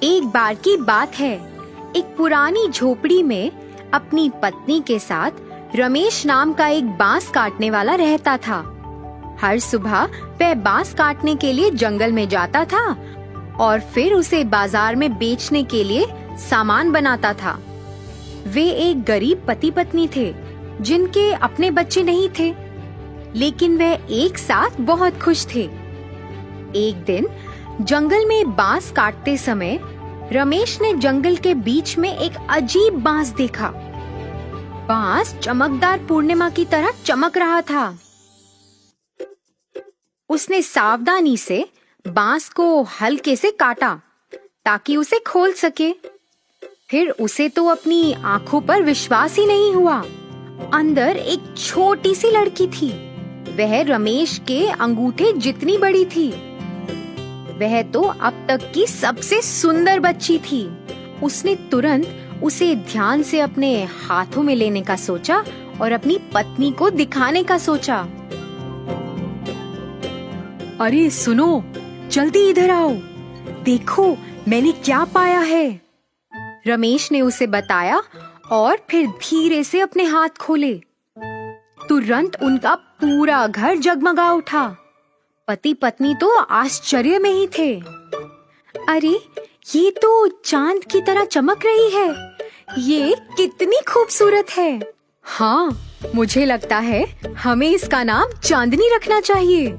एक बार की बात है, एक पुरानी झोपड़ी में अपनी पत्नी के साथ रमेश नाम का एक बांस काटने वाला रहता था। हर सुबह वह बांस काटने के लिए जंगल में जाता था और फिर उसे बाजार में बेचने के लिए सामान बनाता था। वे एक गरीब पति पत्नी थे जिनके अपने बच्चे नहीं थे, लेकिन वह एक साथ बहुत खुश थे। एक दिन जंगल में बांस काटते समय रमेश ने जंगल के बीच में एक अजीब बांस देखा। बांस चमकदार पूर्णिमा की तरह चमक रहा था। उसने सावधानी से बांस को हल्के से काटा ताकि उसे खोल सके। फिर उसे तो अपनी आंखों पर विश्वास ही नहीं हुआ। अंदर एक छोटी सी लड़की थी। वह रमेश के अंगूठे जितनी बड़ी थी। वह तो अब तक की सबसे सुंदर बच्ची थी। उसने तुरंत उसे ध्यान से अपने हाथों में लेने का सोचा और अपनी पत्नी को दिखाने का सोचा। अरे सुनो, जल्दी इधर आओ, देखो मैंने क्या पाया है। रमेश ने उसे बताया और फिर धीरे से अपने हाथ खोले। तुरंत उनका पूरा घर जगमगा उठा। पति पत्नी तो आश्चर्य में ही थे। अरे, ये तो चांद की तरह चमक रही है। ये कितनी खूबसूरत है। हाँ, मुझे लगता है हमें इसका नाम चांदनी रखना चाहिए।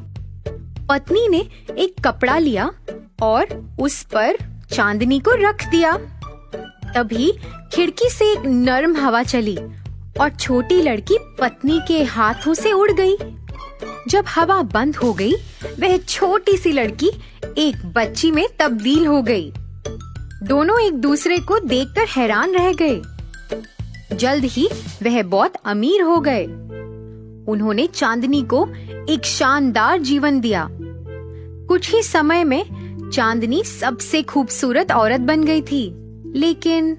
पत्नी ने एक कपड़ा लिया और उस पर चांदनी को रख दिया। तभी खिड़की से एक नरम हवा चली और छोटी लड़की पत्नी के हाथों से उड़ गई। जब हवा बंद हो गई, वह छोटी सी लड़की एक बच्ची में तब्दील हो गई। दोनों एक दूसरे को देखकर हैरान रह गए। जल्द ही वह बहुत अमीर हो गए। उन्होंने चांदनी को एक शानदार जीवन दिया। कुछ ही समय में चांदनी सबसे खूबसूरत औरत बन गई थी। लेकिन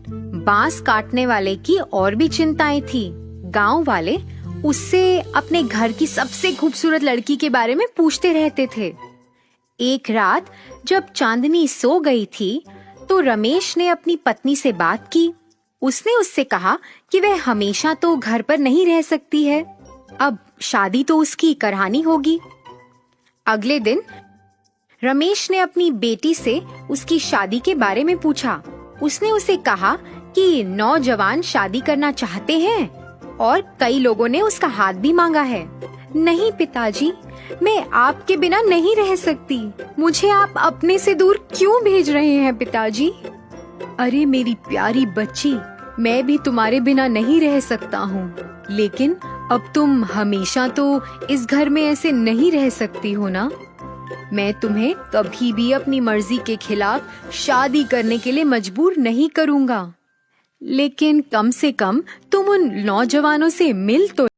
बांस काटने वाले की और भी चिंताएं थी। गांव वाले उससे अपने घर की सबसे खूबसूरत लड़की के बारे में पूछते रहते थे। एक रात जब चांदनी सो गई थी तो रमेश ने अपनी पत्नी से बात की। उसने उससे कहा कि वह हमेशा तो घर पर नहीं रह सकती है। अब शादी तो उसकी करानी होगी। अगले दिन रमेश ने अपनी बेटी से उसकी शादी के बारे में पूछा। उसने उसे कहा कि नौजवान शादी करना चाहते हैं और कई लोगों ने उसका हाथ भी मांगा है। नहीं पिताजी, मैं आपके बिना नहीं रह सकती। मुझे आप अपने से दूर क्यों भेज रहे हैं पिताजी? अरे मेरी प्यारी बच्ची, मैं भी तुम्हारे बिना नहीं रह सकता हूँ, लेकिन अब तुम हमेशा तो इस घर में ऐसे नहीं रह सकती हो ना। मैं तुम्हें कभी भी अपनी मर्जी के खिलाफ शादी करने के लिए मजबूर नहीं करूँगा, लेकिन कम से कम तुम उन नौजवानों से मिल तो